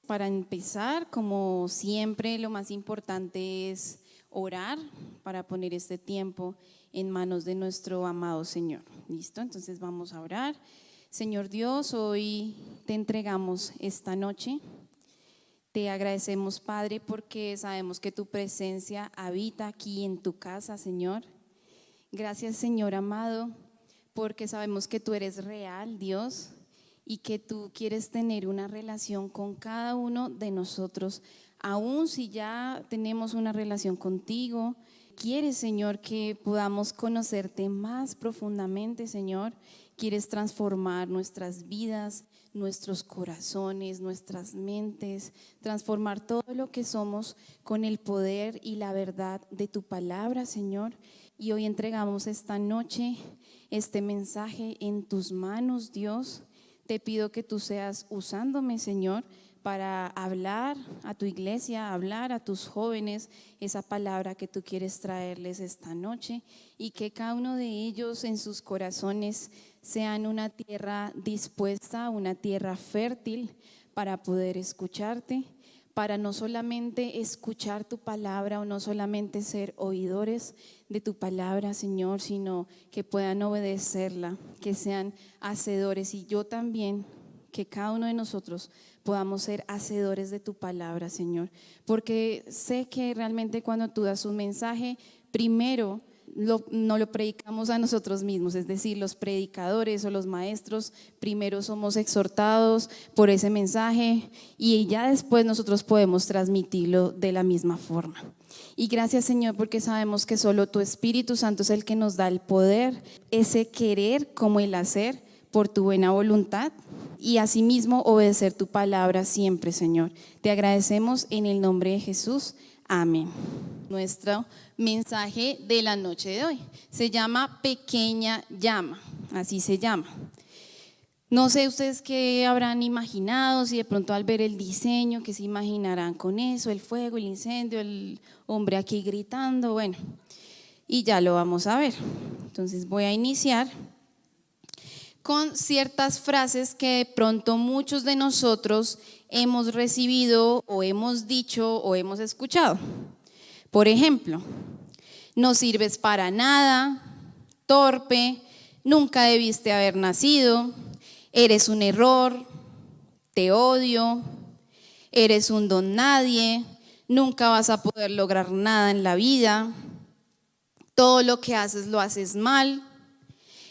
Para empezar, como siempre, lo más importante es orar para poner este tiempo en manos de nuestro amado Señor. ¿Listo? Entonces vamos a orar. Señor Dios, hoy te entregamos esta noche. Te agradecemos, Padre, porque sabemos que tu presencia habita aquí en tu casa, Señor. Gracias, Señor amado, porque sabemos que tú eres real, Dios, y que tú quieres tener una relación con cada uno de nosotros, aun si ya tenemos una relación contigo. Quieres, Señor, que podamos conocerte más profundamente, Señor. Quieres transformar nuestras vidas, nuestros corazones, nuestras mentes, transformar todo lo que somos con el poder y la verdad de tu palabra, Señor. Y hoy entregamos esta noche este mensaje en tus manos, Dios. Te pido que tú seas usándome, Señor, para hablar a tu iglesia, hablar a tus jóvenes esa palabra que tú quieres traerles esta noche, y que cada uno de ellos en sus corazones sean una tierra dispuesta, una tierra fértil para poder escucharte, para no solamente escuchar tu palabra o no solamente ser oidores de tu palabra, Señor, sino que puedan obedecerla, que sean hacedores. Y yo también, que cada uno de nosotros podamos ser hacedores de tu palabra, Señor, porque sé que realmente cuando tú das un mensaje, primero no lo predicamos a nosotros mismos, es decir, los predicadores o los maestros primero somos exhortados por ese mensaje y ya después nosotros podemos transmitirlo de la misma forma. Y gracias, Señor, porque sabemos que solo tu Espíritu Santo es el que nos da el poder, ese querer como el hacer por tu buena voluntad, y asimismo obedecer tu palabra siempre, Señor. Te agradecemos en el nombre de Jesús. Amén. Nuestro mensaje de la noche de hoy se llama Pequeña Llama, así se llama. No sé ustedes qué habrán imaginado, si de pronto al ver el diseño, qué se imaginarán con eso, el fuego, el incendio, el hombre aquí gritando, bueno, y ya lo vamos a ver. Entonces voy a iniciar con ciertas frases que de pronto muchos de nosotros hemos recibido o hemos dicho o hemos escuchado. Por ejemplo, no sirves para nada, torpe, nunca debiste haber nacido, eres un error, te odio, eres un don nadie, nunca vas a poder lograr nada en la vida, todo lo que haces lo haces mal,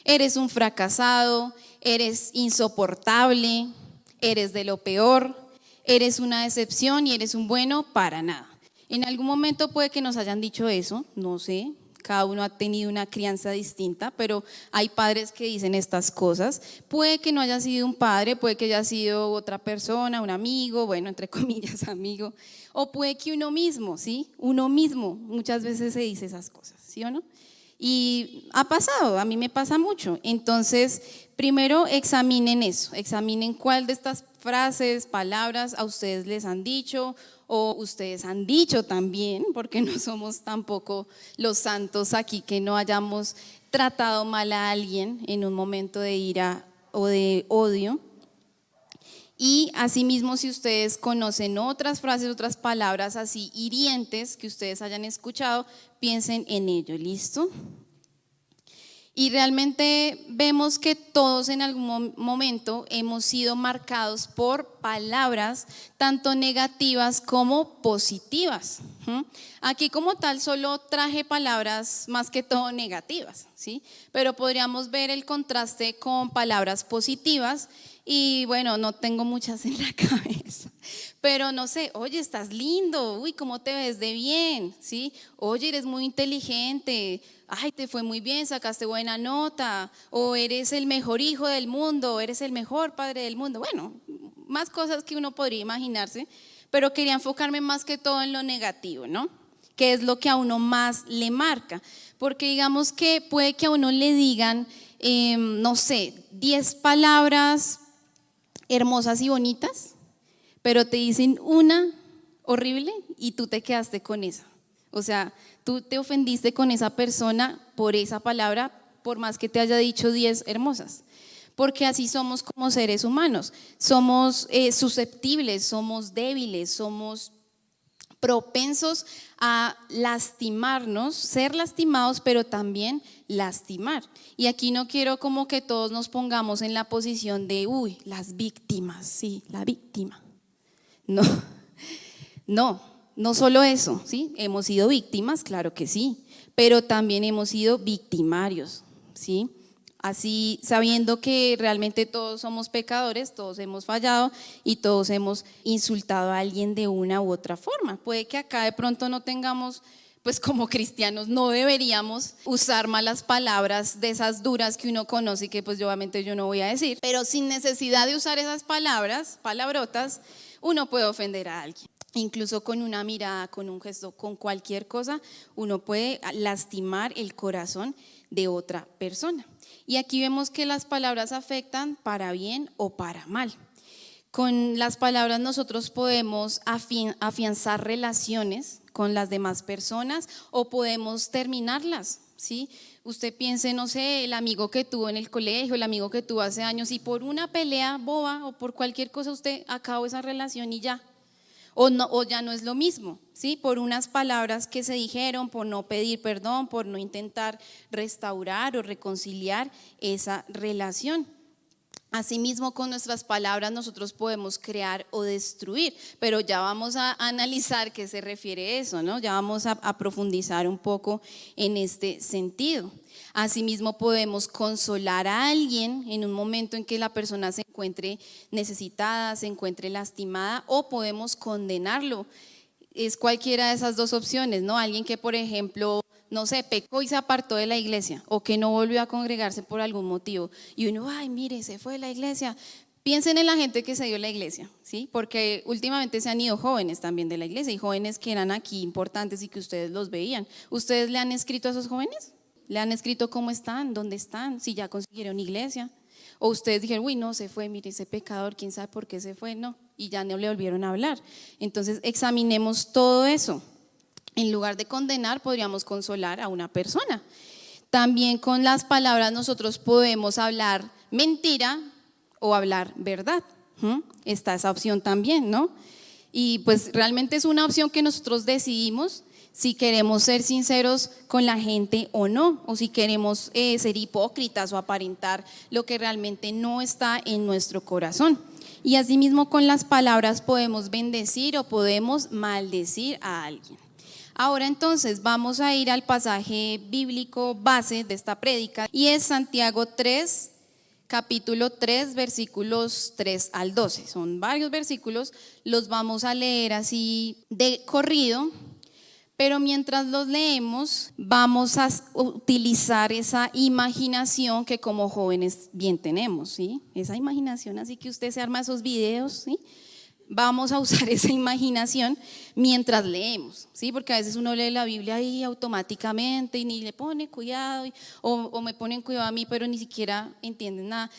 eres un fracasado, eres insoportable, eres de lo peor, eres una decepción y eres un bueno para nada. En algún momento puede que nos hayan dicho eso, no sé, cada uno ha tenido una crianza distinta, pero hay padres que dicen estas cosas. Puede que no haya sido un padre, puede que haya sido otra persona, un amigo, bueno, entre comillas, amigo, o puede que uno mismo, ¿sí? Uno mismo muchas veces se dice esas cosas, ¿sí o no? Y ha pasado, a mí me pasa mucho. Entonces, primero examinen eso, examinen cuál de estas frases, palabras a ustedes les han dicho o ustedes han dicho también, porque no somos tampoco los santos aquí que no hayamos tratado mal a alguien en un momento de ira o de odio. Y asimismo, si ustedes conocen otras frases, otras palabras así hirientes que ustedes hayan escuchado, piensen en ello, ¿listo? Y realmente vemos que todos en algún momento hemos sido marcados por palabras tanto negativas como positivas. Aquí como tal solo traje palabras más que todo negativas, ¿sí? Pero podríamos ver el contraste con palabras positivas. Y bueno, no tengo muchas en la cabeza, pero no sé, oye, estás lindo, uy, cómo te ves de bien, ¿sí? Oye, eres muy inteligente, ay, te fue muy bien, sacaste buena nota, o eres el mejor hijo del mundo, o eres el mejor padre del mundo. Bueno, más cosas que uno podría imaginarse, pero quería enfocarme más que todo en lo negativo, ¿no? Que es lo que a uno más le marca, porque digamos que puede que a uno le digan, no sé, 10 palabras hermosas y bonitas, pero te dicen una horrible y tú te quedaste con esa. O sea, tú te ofendiste con esa persona por esa palabra, por más que te haya dicho 10 hermosas. porque así somos como seres humanos. Somos susceptibles, somos débiles, somos propensos a lastimarnos, ser lastimados, pero también lastimar. Y aquí no quiero como que todos nos pongamos en la posición de, las víctimas, sí, la víctima. No, no solo eso, ¿sí? Hemos sido víctimas, claro que sí, pero también hemos sido victimarios, ¿sí? Así, sabiendo que realmente todos somos pecadores, todos hemos fallado y todos hemos insultado a alguien de una u otra forma. Puede que acá de pronto no tengamos, pues como cristianos no deberíamos usar malas palabras de esas duras que uno conoce y que pues obviamente yo no voy a decir, pero sin necesidad de usar esas palabras, palabrotas, uno puede ofender a alguien. Incluso con una mirada, con un gesto, con cualquier cosa, uno puede lastimar el corazón de otra persona. Y aquí vemos que las palabras afectan para bien o para mal. Con las palabras nosotros podemos afianzar relaciones con las demás personas o podemos terminarlas, ¿sí? Usted piense, no sé, el amigo que tuvo en el colegio, el amigo que tuvo hace años, y por una pelea boba o por cualquier cosa usted acabó esa relación y ya. O ya no es lo mismo, ¿sí? Por unas palabras que se dijeron, por no pedir perdón, por no intentar restaurar o reconciliar esa relación. Asimismo, con nuestras palabras nosotros podemos crear o destruir, pero ya vamos a analizar qué se refiere eso, ¿no? Ya vamos a profundizar un poco en este sentido. Asimismo, podemos consolar a alguien en un momento en que la persona se encuentre necesitada, se encuentre lastimada, o podemos condenarlo. Es cualquiera de esas dos opciones, ¿no? Alguien que, por ejemplo, no sé, pecó y se apartó de la iglesia, o que no volvió a congregarse por algún motivo, y uno, ay, mire, se fue de la iglesia. Piensen en la gente que se dio la iglesia, ¿sí? Porque últimamente se han ido jóvenes también de la iglesia, y jóvenes que eran aquí importantes y que ustedes los veían. ¿Ustedes le han escrito a esos jóvenes? ¿Le han escrito cómo están, dónde están, si ya consiguieron iglesia? O ustedes dijeron, uy, no, se fue, mire, ese pecador, quién sabe por qué se fue, no, y ya no le volvieron a hablar. Entonces examinemos todo eso. En lugar de condenar, podríamos consolar a una persona. También con las palabras nosotros podemos hablar mentira o hablar verdad. Está esa opción también, ¿no? Y pues realmente es una opción que nosotros decidimos si queremos ser sinceros con la gente o no, o si queremos ser hipócritas o aparentar lo que realmente no está en nuestro corazón. Y asimismo con las palabras podemos bendecir o podemos maldecir a alguien. Ahora entonces vamos a ir al pasaje bíblico base de esta prédica, y es Santiago 3, capítulo 3, versículos 3 al 12. Son varios versículos, los vamos a leer así de corrido, pero mientras los leemos vamos a utilizar esa imaginación que como jóvenes bien tenemos, ¿sí? Esa imaginación, así que usted se arma esos videos, ¿sí? Vamos a usar esa imaginación mientras leemos, ¿sí? Porque a veces uno lee la Biblia ahí automáticamente y ni le pone cuidado, o me ponen cuidado a mí, pero ni siquiera entienden nada.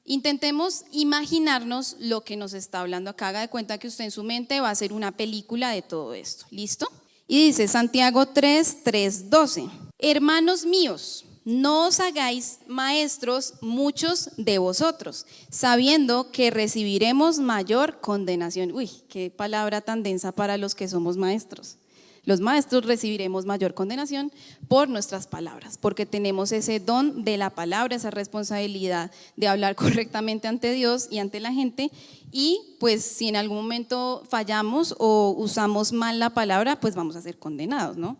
Intentemos imaginarnos lo que nos está hablando acá. Haga de cuenta que usted en su mente va a hacer una película de todo esto. ¿Listo? Y dice Santiago 3, 12: hermanos míos, no os hagáis maestros muchos de vosotros, sabiendo que recibiremos mayor condenación. Uy, qué palabra tan densa para los que somos maestros. Los maestros recibiremos mayor condenación por nuestras palabras, porque tenemos ese don de la palabra, esa responsabilidad de hablar correctamente ante Dios y ante la gente. Y pues si en algún momento fallamos o usamos mal la palabra, pues vamos a ser condenados, ¿no?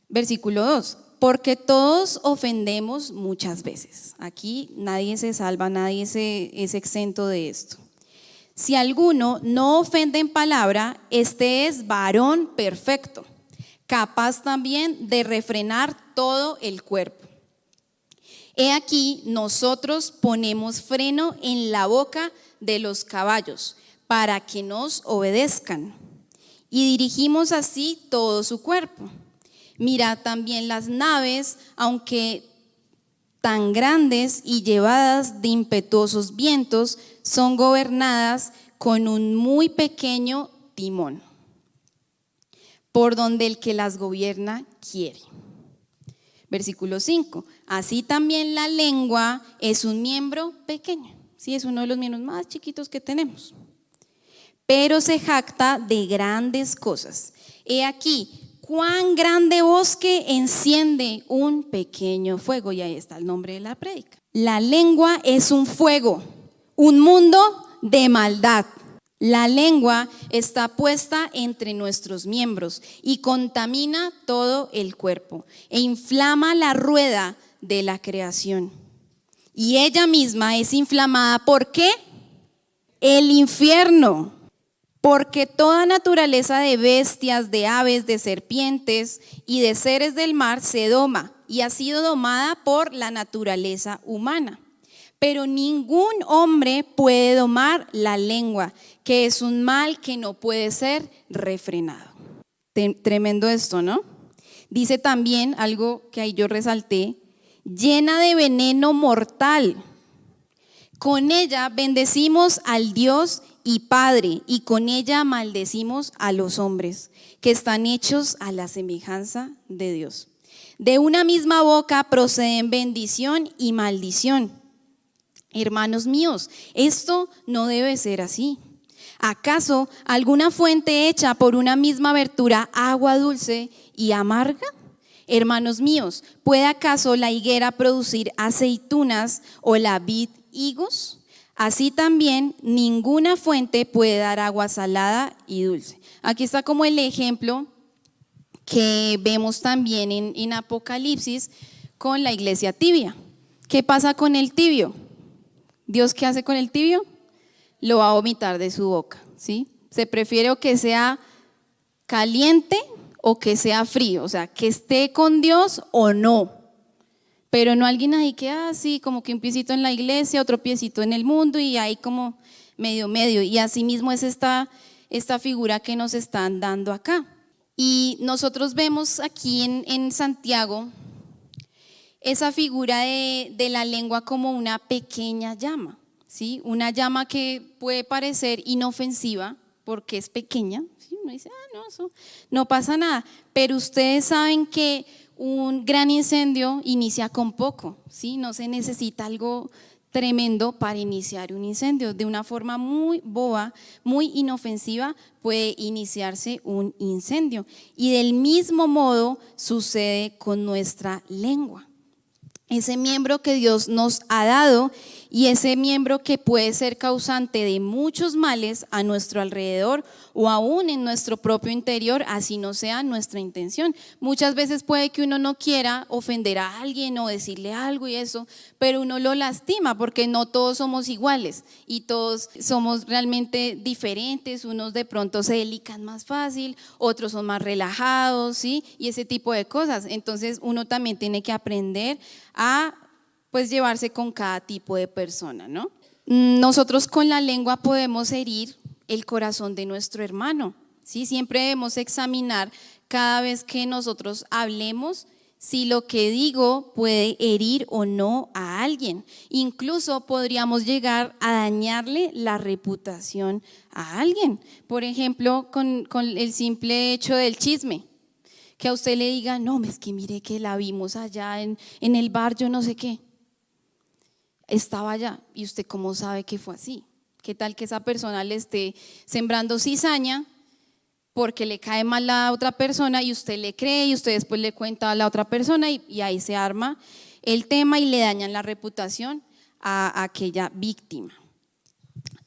Versículo 2: porque todos ofendemos muchas veces. Aquí nadie se salva, nadie es exento de esto. Si alguno no ofende en palabra, este es varón perfecto, capaz también de refrenar todo el cuerpo. He aquí, nosotros ponemos freno en la boca de los caballos para que nos obedezcan, y dirigimos así todo su cuerpo. Mirad también las naves, aunque tan grandes y llevadas de impetuosos vientos, son gobernadas con un muy pequeño timón, por donde el que las gobierna quiere. Versículo 5: Así también la lengua es un miembro pequeño, ¿sí? Es uno de los miembros más chiquitos que tenemos, pero se jacta de grandes cosas. He aquí, cuán grande bosque enciende un pequeño fuego. Y ahí está el nombre de la prédica. La lengua es un fuego, un mundo de maldad. La lengua está puesta entre nuestros miembros y contamina todo el cuerpo e inflama la rueda de la creación. Y ella misma es inflamada, ¿por qué? El infierno. Porque toda naturaleza de bestias, de aves, de serpientes y de seres del mar se doma y ha sido domada por la naturaleza humana. Pero ningún hombre puede domar la lengua, que es un mal que no puede ser refrenado. Tremendo esto, ¿no? Dice también algo que ahí yo resalté, llena de veneno mortal. Con ella bendecimos al Dios y Padre, y con ella maldecimos a los hombres, que están hechos a la semejanza de Dios. De una misma boca proceden bendición y maldición. Hermanos míos, esto no debe ser así. ¿Acaso alguna fuente hecha por una misma abertura agua dulce y amarga? Hermanos míos, ¿puede acaso la higuera producir aceitunas o la vid higos? Así también ninguna fuente puede dar agua salada y dulce. Aquí está como el ejemplo que vemos también en Apocalipsis con la iglesia tibia. ¿Qué pasa con el tibio? ¿Dios qué hace con el tibio? Lo va a vomitar de su boca, ¿sí? Se prefiere o que sea caliente o que sea frío, o sea, que esté con Dios o no. Pero no alguien ahí que así, como que un piecito en la iglesia, otro piecito en el mundo y ahí como medio. Y así mismo es esta figura que nos están dando acá. Y nosotros vemos aquí en Santiago esa figura de la lengua como una pequeña llama, ¿sí? Una llama que puede parecer inofensiva porque es pequeña, ¿sí? Uno dice, no, eso no pasa nada. Pero ustedes saben que un gran incendio inicia con poco, ¿sí? No se necesita algo tremendo para iniciar un incendio. De una forma muy boba, muy inofensiva, puede iniciarse un incendio. Y del mismo modo sucede con nuestra lengua. Ese miembro que Dios nos ha dado y ese miembro que puede ser causante de muchos males a nuestro alrededor o aún en nuestro propio interior, así no sea nuestra intención. Muchas veces puede que uno no quiera ofender a alguien o decirle algo y eso, pero uno lo lastima porque no todos somos iguales y todos somos realmente diferentes. Unos de pronto se delican más fácil, otros son más relajados, ¿sí? Y ese tipo de cosas. Entonces uno también tiene que aprender a pues llevarse con cada tipo de persona, ¿no? Nosotros con la lengua podemos herir el corazón de nuestro hermano, ¿sí? Siempre debemos examinar cada vez que nosotros hablemos si lo que digo puede herir o no a alguien. Incluso podríamos llegar a dañarle la reputación a alguien. Por ejemplo, con el simple hecho del chisme. Que a usted le diga, no, es que mire que la vimos allá en el bar, yo no sé qué. Estaba allá y usted cómo sabe que fue así. ¿Qué tal que esa persona le esté sembrando cizaña porque le cae mal a la otra persona y usted le cree y usted después le cuenta a la otra persona y ahí se arma el tema y le dañan la reputación a aquella víctima?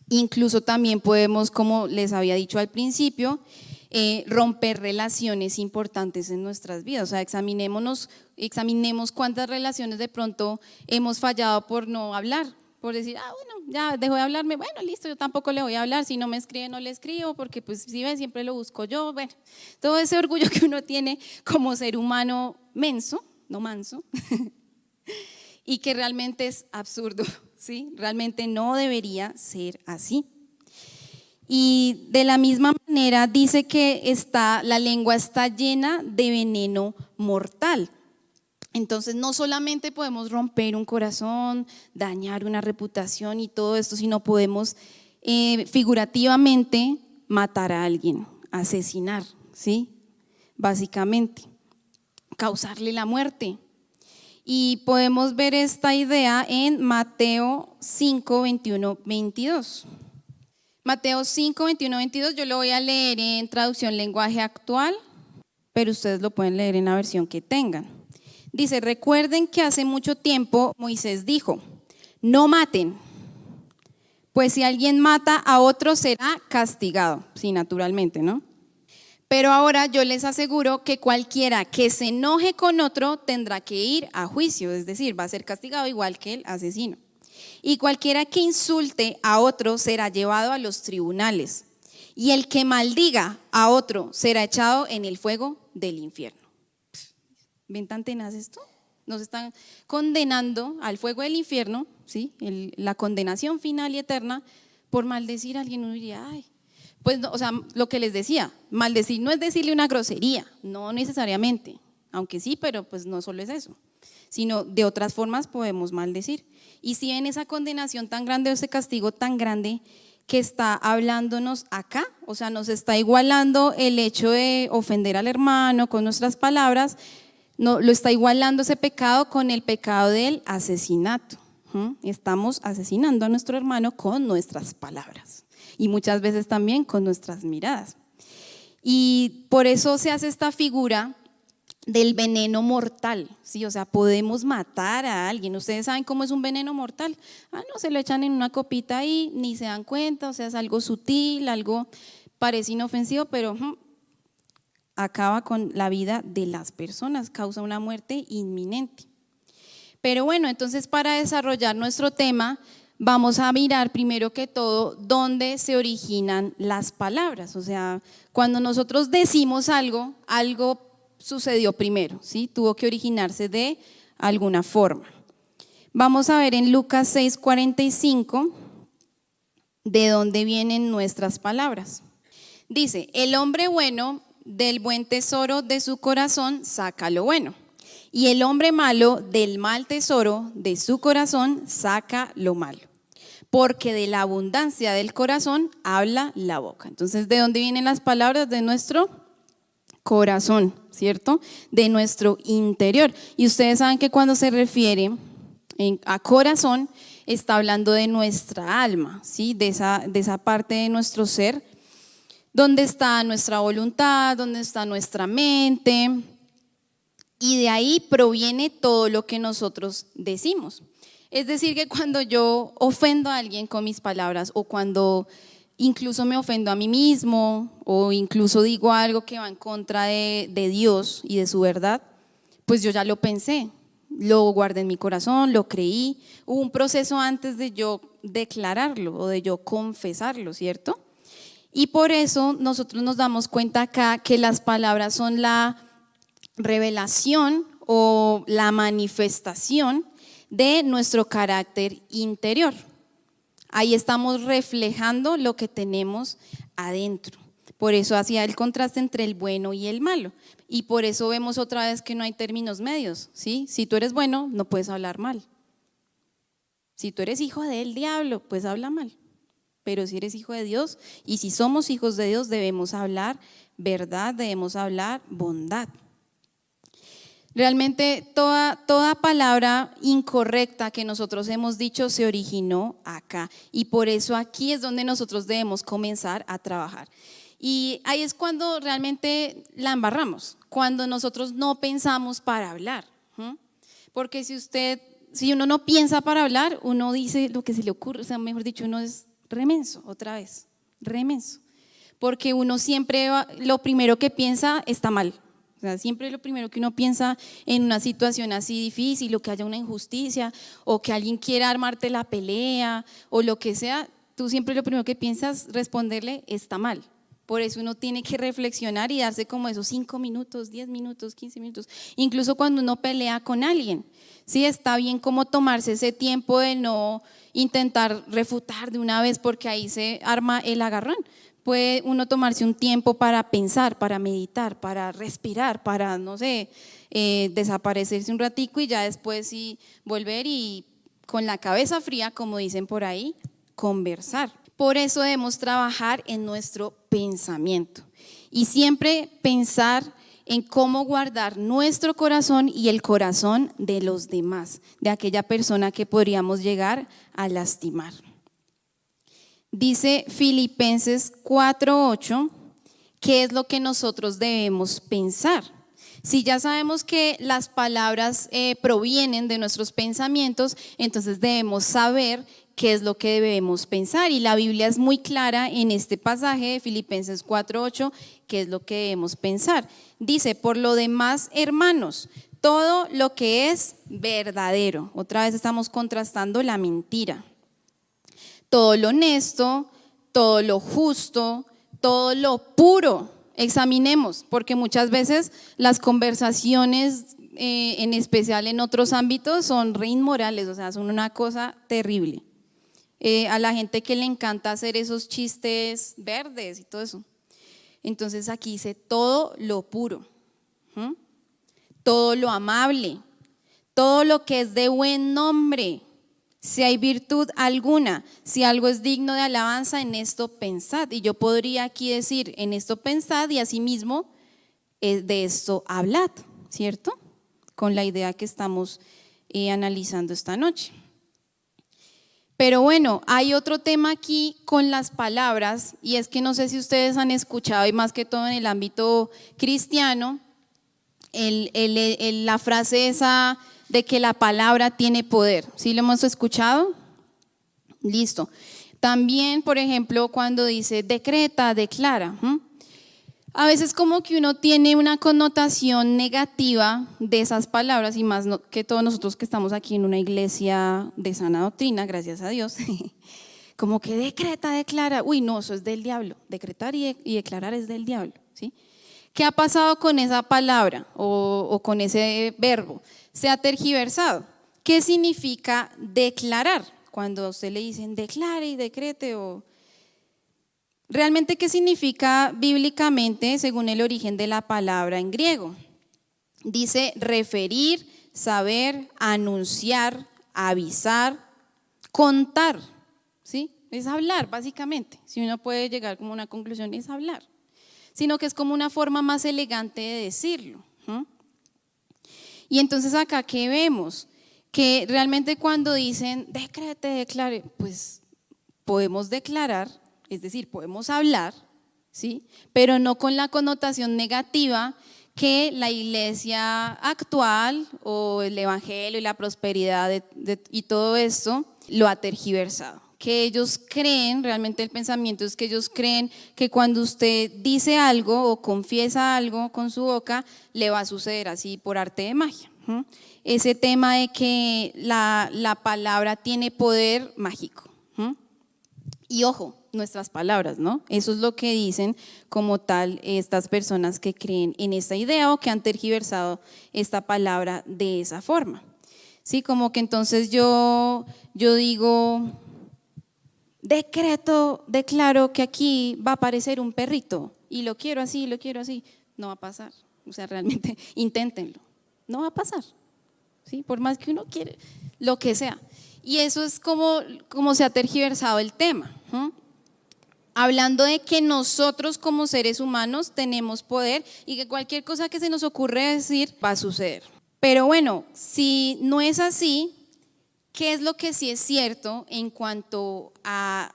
Incluso también podemos, como les había dicho al principio, romper relaciones importantes en nuestras vidas. O sea, examinemos cuántas relaciones de pronto hemos fallado por no hablar, por decir, bueno, ya dejó de hablarme, bueno, listo, yo tampoco le voy a hablar, si no me escribe no le escribo, porque pues si ven, siempre lo busco yo. Bueno, todo ese orgullo que uno tiene como ser humano menso, no manso, y que realmente es absurdo, ¿sí? Realmente no debería ser así. Y de la misma manera dice que la lengua está llena de veneno mortal. Entonces no solamente podemos romper un corazón, dañar una reputación y todo esto, sino podemos figurativamente matar a alguien, asesinar, ¿sí? Básicamente, causarle la muerte. Y podemos ver esta idea en Mateo 5, 21, 22. Mateo 5, 21, 22, yo lo voy a leer en traducción lenguaje actual, pero ustedes lo pueden leer en la versión que tengan. Dice, recuerden que hace mucho tiempo Moisés dijo, no maten, pues si alguien mata a otro será castigado. Sí, naturalmente, ¿no? Pero ahora yo les aseguro que cualquiera que se enoje con otro tendrá que ir a juicio, es decir, va a ser castigado igual que el asesino. Y cualquiera que insulte a otro será llevado a los tribunales. Y el que maldiga a otro será echado en el fuego del infierno. ¿Ven tan tenaz esto? Nos están condenando al fuego del infierno, ¿sí? La condenación final y eterna por maldecir a alguien. Uno diría, ay, pues no, o sea, lo que les decía, maldecir no es decirle una grosería, no necesariamente, aunque sí, pero pues no solo es eso, sino de otras formas podemos maldecir. Y si ven esa condenación tan grande, ese castigo tan grande que está hablándonos acá, o sea, nos está igualando el hecho de ofender al hermano con nuestras palabras, no, lo está igualando ese pecado con el pecado del asesinato. Estamos asesinando a nuestro hermano con nuestras palabras y muchas veces también con nuestras miradas. Y por eso se hace esta figura del veneno mortal, ¿sí? O sea, podemos matar a alguien. ¿Ustedes saben cómo es un veneno mortal? No, se lo echan en una copita y ni se dan cuenta, o sea, es algo sutil, algo parece inofensivo, pero acaba con la vida de las personas, causa una muerte inminente. Pero bueno, entonces para desarrollar nuestro tema, vamos a mirar primero que todo dónde se originan las palabras. O sea, cuando nosotros decimos algo, algo sucedió primero, ¿sí? Tuvo que originarse de alguna forma. Vamos a ver en Lucas 6:45 de dónde vienen nuestras palabras. Dice, el hombre bueno del buen tesoro de su corazón saca lo bueno, y el hombre malo del mal tesoro de su corazón saca lo malo, porque de la abundancia del corazón habla la boca. Entonces, ¿de dónde vienen las palabras? De nuestro corazón, ¿cierto? De nuestro interior. Y ustedes saben que cuando se refiere a corazón, está hablando de nuestra alma, ¿sí? De esa parte de nuestro ser, donde está nuestra voluntad, donde está nuestra mente, y de ahí proviene todo lo que nosotros decimos. Es decir, que cuando yo ofendo a alguien con mis palabras, o cuando incluso me ofendo a mí mismo, o incluso digo algo que va en contra de Dios y de su verdad, pues yo ya lo pensé, lo guardé en mi corazón, lo creí. Hubo un proceso antes de yo declararlo o de yo confesarlo, ¿cierto? Y por eso nosotros nos damos cuenta acá que las palabras son la revelación o la manifestación de nuestro carácter interior. Ahí estamos reflejando lo que tenemos adentro. Por eso hacía el contraste entre el bueno y el malo. Y por eso vemos otra vez que no hay términos medios, ¿sí? Si tú eres bueno, no puedes hablar mal. Si tú eres hijo del diablo, pues habla mal. Pero si eres hijo de Dios, y si somos hijos de Dios, debemos hablar verdad, debemos hablar bondad. Realmente toda palabra incorrecta que nosotros hemos dicho se originó acá, y por eso aquí es donde nosotros debemos comenzar a trabajar. Y ahí es cuando realmente la embarramos, cuando nosotros no pensamos para hablar. Porque si uno no piensa para hablar, uno dice lo que se le ocurre, o sea, mejor dicho, uno es remenso, otra vez, remenso. Porque uno siempre lo primero que piensa está mal. O sea, siempre lo primero que uno piensa en una situación así difícil, o que haya una injusticia, o que alguien quiera armarte la pelea, o lo que sea, tú siempre lo primero que piensas responderle está mal. Por eso uno tiene que reflexionar y darse como esos 5 minutos, 10 minutos, 15 minutos, incluso cuando uno pelea con alguien. Sí, está bien como tomarse ese tiempo de no intentar refutar de una vez, porque ahí se arma el agarrón. Puede uno tomarse un tiempo para pensar, para meditar, para respirar, para, no sé, desaparecerse un ratico y ya después sí volver y con la cabeza fría, como dicen por ahí, conversar. Por eso debemos trabajar en nuestro pensamiento y siempre pensar en cómo guardar nuestro corazón y el corazón de los demás, de aquella persona que podríamos llegar a lastimar. Dice Filipenses 4:8, ¿qué es lo que nosotros debemos pensar? Si ya sabemos que las palabras provienen de nuestros pensamientos, entonces debemos saber qué es lo que debemos pensar. Y la Biblia es muy clara en este pasaje de Filipenses 4:8, qué es lo que debemos pensar. Dice, por lo demás, hermanos, todo lo que es verdadero. Otra vez estamos contrastando la mentira. Todo lo honesto, todo lo justo, todo lo puro. Examinemos, porque muchas veces las conversaciones, en especial en otros ámbitos, son re inmorales, o sea, son una cosa terrible. A la gente que le encanta hacer esos chistes verdes y todo eso. Entonces aquí dice todo lo puro, todo lo amable, todo lo que es de buen nombre. Si hay virtud alguna, si algo es digno de alabanza, en esto pensad. Y yo podría aquí decir, en esto pensad y asimismo de esto hablad, ¿cierto? Con la idea que estamos analizando esta noche. Pero bueno, hay otro tema aquí con las palabras, y es que no sé si ustedes han escuchado, y más que todo en el ámbito cristiano, la frase esa de que la palabra tiene poder. ¿Sí lo hemos escuchado? Listo. También, por ejemplo, cuando dice decreta, declara. A veces como que uno tiene una connotación negativa de esas palabras, y más que todos nosotros que estamos aquí en una iglesia de sana doctrina, gracias a Dios, como que decreta, declara. Uy, no, eso es del diablo. Decretar y declarar es del diablo, ¿sí? ¿Qué ha pasado con esa palabra o con ese verbo? Se ha tergiversado. ¿Qué significa declarar? Cuando a usted le dicen declare y decrete, o realmente, ¿qué significa bíblicamente según el origen de la palabra en griego? Dice referir, saber, anunciar, avisar, contar, ¿sí? Es hablar básicamente. Si uno puede llegar como a una conclusión, es hablar. Sino que es como una forma más elegante de decirlo. Y entonces acá, ¿qué vemos? Que realmente cuando dicen decrete, declare, pues podemos declarar, es decir, podemos hablar, ¿sí? Pero no con la connotación negativa que la iglesia actual o el evangelio y la prosperidad y todo esto lo ha tergiversado. Que ellos creen, realmente el pensamiento es que ellos creen que cuando usted dice algo o confiesa algo con su boca, le va a suceder así por arte de magia. Ese tema de que la palabra tiene poder mágico. Y ojo, nuestras palabras, ¿no? Eso es lo que dicen como tal estas personas que creen en esta idea o que han tergiversado esta palabra de esa forma. Sí, como que entonces yo digo, declaro que aquí va a aparecer un perrito y lo quiero así, no va a pasar. O sea, realmente inténtenlo, no va a pasar, ¿sí? Por más que uno quiere, lo que sea. Y eso es como se ha tergiversado el tema, hablando de que nosotros como seres humanos tenemos poder y que cualquier cosa que se nos ocurre decir va a suceder. Pero bueno, si no es así, ¿qué es lo que sí es cierto en cuanto a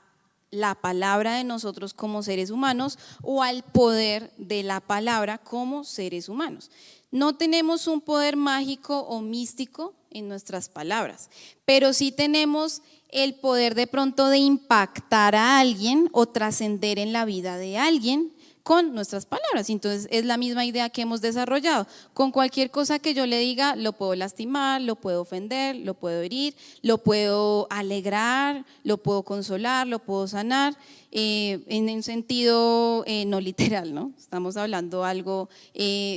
la palabra de nosotros como seres humanos o al poder de la palabra como seres humanos? No tenemos un poder mágico o místico en nuestras palabras, pero sí tenemos el poder de pronto de impactar a alguien o trascender en la vida de alguien con nuestras palabras. Entonces es la misma idea que hemos desarrollado. Con cualquier cosa que yo le diga, lo puedo lastimar, lo puedo ofender, lo puedo herir, lo puedo alegrar, lo puedo consolar, lo puedo sanar, en un sentido no literal, ¿no? Estamos hablando algo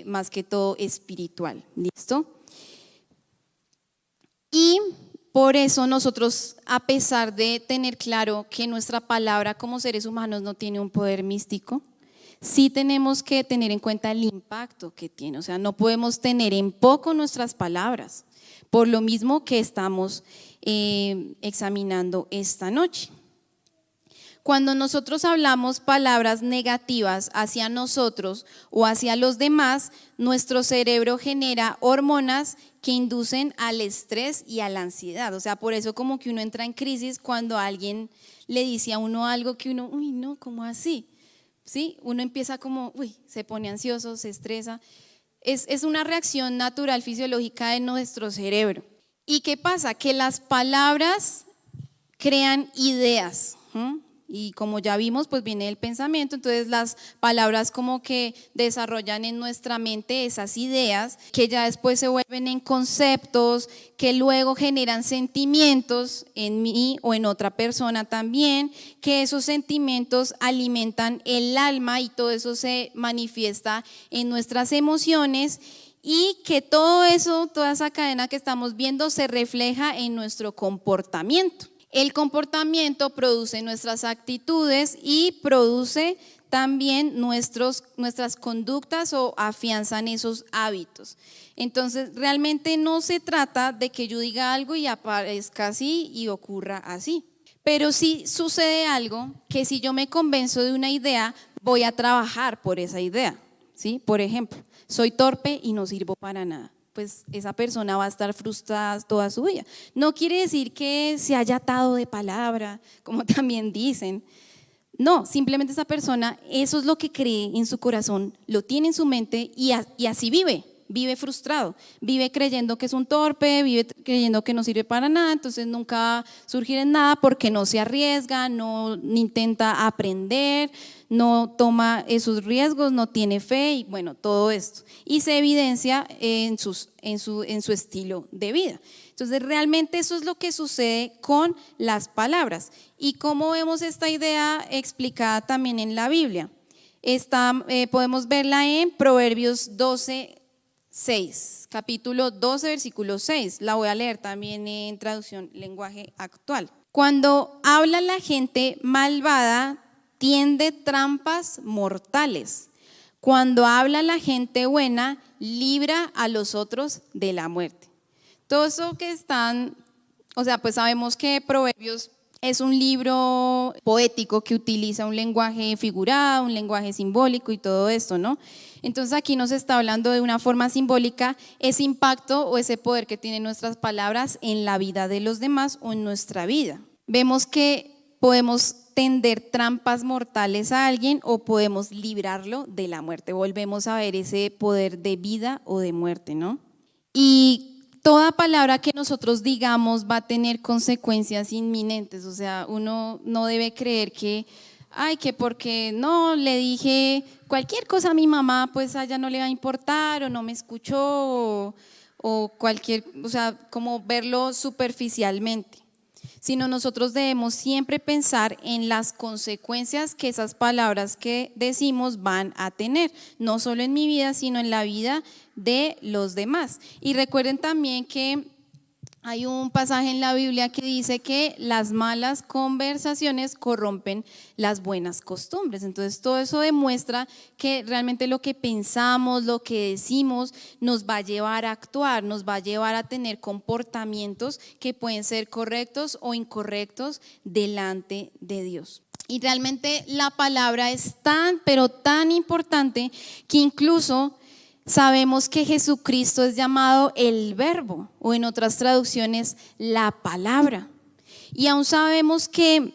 más que todo espiritual. ¿Listo? Y por eso nosotros, a pesar de tener claro que nuestra palabra como seres humanos no tiene un poder místico, sí tenemos que tener en cuenta el impacto que tiene. O sea, no podemos tener en poco nuestras palabras, por lo mismo que estamos examinando esta noche. Cuando nosotros hablamos palabras negativas hacia nosotros o hacia los demás, nuestro cerebro genera hormonas que inducen al estrés y a la ansiedad. O sea, por eso como que uno entra en crisis cuando alguien le dice a uno algo que uno, uy, no, ¿cómo así? ¿Sí? Uno empieza como, uy, se pone ansioso, se estresa. Es una reacción natural fisiológica de nuestro cerebro. ¿Y qué pasa? Que las palabras crean ideas. Y como ya vimos, pues viene el pensamiento, entonces las palabras como que desarrollan en nuestra mente esas ideas que ya después se vuelven en conceptos, que luego generan sentimientos en mí o en otra persona también, que esos sentimientos alimentan el alma y todo eso se manifiesta en nuestras emociones y que todo eso, toda esa cadena que estamos viendo se refleja en nuestro comportamiento. El comportamiento produce nuestras actitudes y produce también nuestras conductas o afianzan esos hábitos. Entonces, realmente no se trata de que yo diga algo y aparezca así y ocurra así. Pero sí sucede algo que si yo me convenzo de una idea, voy a trabajar por esa idea. ¿Sí? Por ejemplo, soy torpe y no sirvo para nada. Pues esa persona va a estar frustrada toda su vida. No quiere decir que se haya atado de palabra, como también dicen. No, simplemente esa persona, eso es lo que cree en su corazón, lo tiene en su mente y así vive frustrado, vive creyendo que es un torpe, vive creyendo que no sirve para nada, entonces nunca va a surgir en nada porque no se arriesga, no intenta aprender, no toma esos riesgos, no tiene fe y bueno, todo esto. Y se evidencia en su estilo de vida. Entonces realmente eso es lo que sucede con las palabras. ¿Y cómo vemos esta idea explicada también en la Biblia? Podemos verla en Proverbios 12:6, capítulo 12, versículo 6. La voy a leer también en traducción lenguaje actual. Cuando habla la gente malvada, tiende trampas mortales. Cuando habla la gente buena, libra a los otros de la muerte. Todo eso que están, o sea, pues sabemos que Proverbios es un libro poético que utiliza un lenguaje figurado, un lenguaje simbólico y todo esto, ¿no? Entonces aquí nos está hablando de una forma simbólica ese impacto o ese poder que tienen nuestras palabras en la vida de los demás o en nuestra vida. Vemos que podemos tender trampas mortales a alguien o podemos librarlo de la muerte. Volvemos a ver ese poder de vida o de muerte, ¿no? Y toda palabra que nosotros digamos va a tener consecuencias inminentes, o sea, uno no debe creer que porque no le dije cualquier cosa a mi mamá, pues a ella no le va a importar o no me escuchó o cualquier, o sea, como verlo superficialmente. Sino nosotros debemos siempre pensar en las consecuencias que esas palabras que decimos van a tener, no solo en mi vida, sino en la vida de los demás. Y recuerden también que hay un pasaje en la Biblia que dice que las malas conversaciones corrompen las buenas costumbres. Entonces todo eso demuestra que realmente lo que pensamos, lo que decimos nos va a llevar a actuar, nos va a llevar a tener comportamientos que pueden ser correctos o incorrectos delante de Dios. Y realmente la palabra es pero tan importante que incluso sabemos que Jesucristo es llamado el verbo o en otras traducciones la palabra. Y aún sabemos que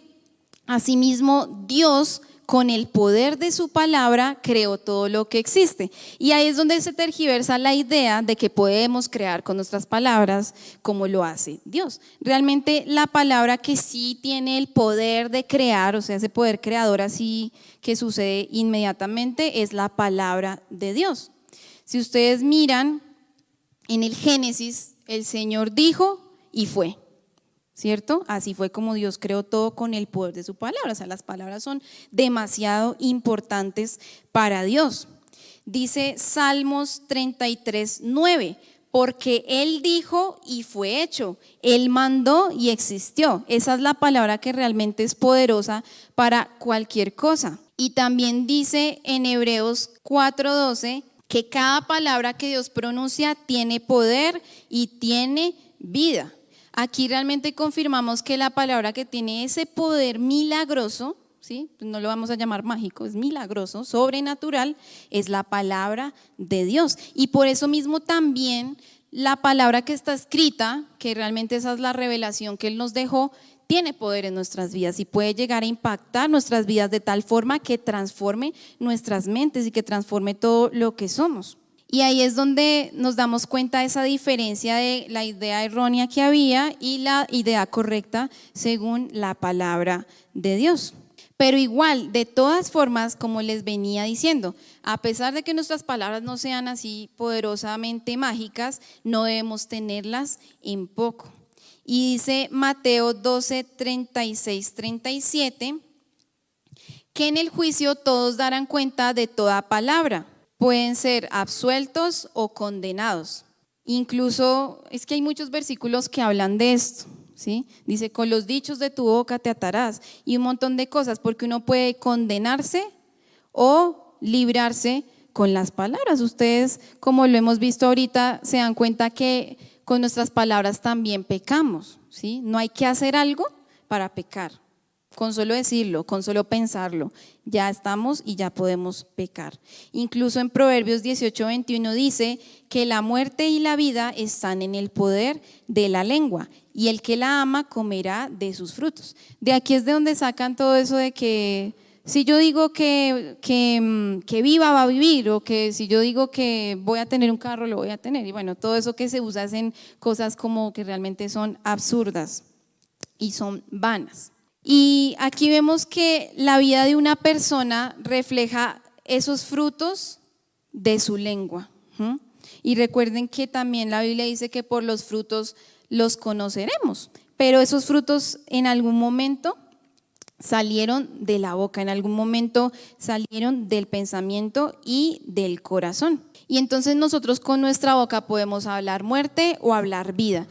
asimismo Dios con el poder de su palabra creó todo lo que existe. Y ahí es donde se tergiversa la idea de que podemos crear con nuestras palabras como lo hace Dios. Realmente la palabra que sí tiene el poder de crear, o sea, ese poder creador así que sucede inmediatamente es la palabra de Dios. Si ustedes miran en el Génesis, el Señor dijo y fue, ¿cierto? Así fue como Dios creó todo con el poder de su palabra. O sea, las palabras son demasiado importantes para Dios. Dice Salmos 33:9, porque Él dijo y fue hecho, Él mandó y existió. Esa es la palabra que realmente es poderosa para cualquier cosa. Y también dice en Hebreos 4:12, que cada palabra que Dios pronuncia tiene poder y tiene vida. Aquí realmente confirmamos que la palabra que tiene ese poder milagroso, ¿sí? No lo vamos a llamar mágico, es milagroso, sobrenatural, es la palabra de Dios. Y por eso mismo también la palabra que está escrita, que realmente esa es la revelación que Él nos dejó, tiene poder en nuestras vidas y puede llegar a impactar nuestras vidas de tal forma que transforme nuestras mentes y que transforme todo lo que somos. Y ahí es donde nos damos cuenta de esa diferencia de la idea errónea que había y la idea correcta según la palabra de Dios. Pero igual, de todas formas, como les venía diciendo, a pesar de que nuestras palabras no sean así poderosamente mágicas, no debemos tenerlas en poco. Y dice Mateo 12, 36, 37, que en el juicio todos darán cuenta de toda palabra. Pueden ser absueltos o condenados. Incluso es que hay muchos versículos que hablan de esto, ¿sí? Dice, con los dichos de tu boca te atarás, y un montón de cosas, porque uno puede condenarse o librarse con las palabras. Ustedes, como lo hemos visto ahorita, se dan cuenta que con nuestras palabras también pecamos, ¿sí? No hay que hacer algo para pecar. Con solo decirlo, con solo pensarlo, ya estamos y ya podemos pecar. Incluso en Proverbios 18:21 dice que la muerte y la vida están en el poder de la lengua, y el que la ama comerá de sus frutos. De aquí es de donde sacan todo eso de que si yo digo que viva, va a vivir, o que si yo digo que voy a tener un carro, lo voy a tener. Y bueno, todo eso que se usa en cosas como que realmente son absurdas y son vanas. Y aquí vemos que la vida de una persona refleja esos frutos de su lengua. Y recuerden que también la Biblia dice que por los frutos los conoceremos, pero esos frutos en algún momento salieron de la boca, en algún momento salieron del pensamiento y del corazón. Y entonces nosotros con nuestra boca podemos hablar muerte o hablar vida,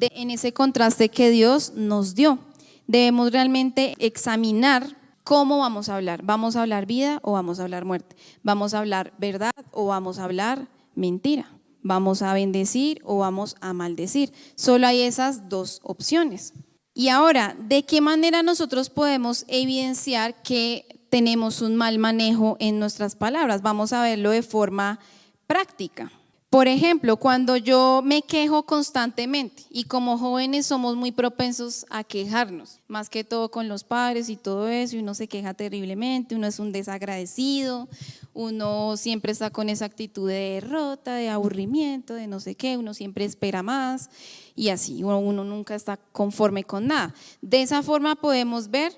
en ese contraste que Dios nos dio. Debemos realmente examinar cómo vamos a hablar. ¿Vamos a hablar vida o vamos a hablar muerte? ¿Vamos a hablar verdad o vamos a hablar mentira? ¿Vamos a bendecir o vamos a maldecir? Solo hay esas dos opciones. Y ahora, ¿de qué manera nosotros podemos evidenciar que tenemos un mal manejo en nuestras palabras? Vamos a verlo de forma práctica. Por ejemplo, cuando yo me quejo constantemente, y como jóvenes somos muy propensos a quejarnos, más que todo con los padres y todo eso, y uno se queja terriblemente, uno es un desagradecido, uno siempre está con esa actitud de derrota, de aburrimiento, de no sé qué, uno siempre espera más y así, uno nunca está conforme con nada. De esa forma podemos ver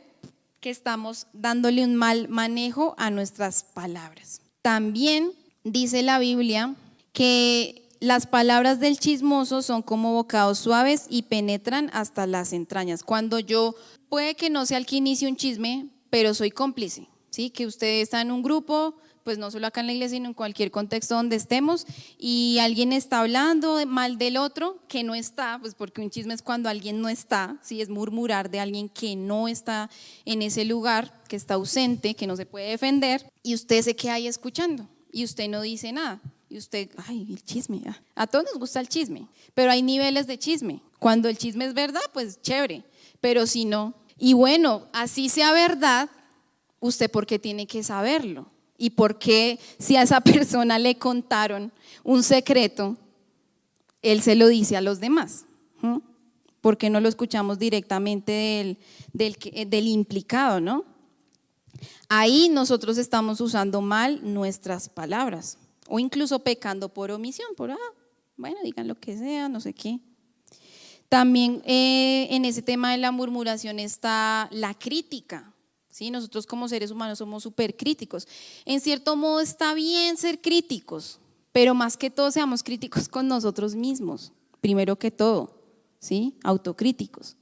que estamos dándole un mal manejo a nuestras palabras. También dice la Biblia que las palabras del chismoso son como bocados suaves y penetran hasta las entrañas. Cuando yo, puede que no sea el que inicie un chisme, pero soy cómplice, ¿sí? Que usted está en un grupo, pues no solo acá en la iglesia, sino en cualquier contexto donde estemos, y alguien está hablando mal del otro que no está, pues porque un chisme es cuando alguien no está, ¿sí? Es murmurar de alguien que no está en ese lugar, que está ausente, que no se puede defender, y usted se queda ahí escuchando y usted no dice nada. Y usted, ay, el chisme, a todos nos gusta el chisme, pero hay niveles de chisme. Cuando el chisme es verdad, pues chévere, pero si no, y bueno, así sea verdad, usted ¿por qué tiene que saberlo? ¿Y por qué si a esa persona le contaron un secreto, él se lo dice a los demás? ¿Por qué no lo escuchamos directamente del implicado, no? Ahí nosotros estamos usando mal nuestras palabras. O incluso pecando por omisión, bueno, digan lo que sea, no sé qué. También en ese tema de la murmuración está la crítica, ¿sí? Nosotros como seres humanos somos súper críticos. En cierto modo está bien ser críticos, pero más que todo seamos críticos con nosotros mismos, primero que todo, ¿sí? Autocríticos.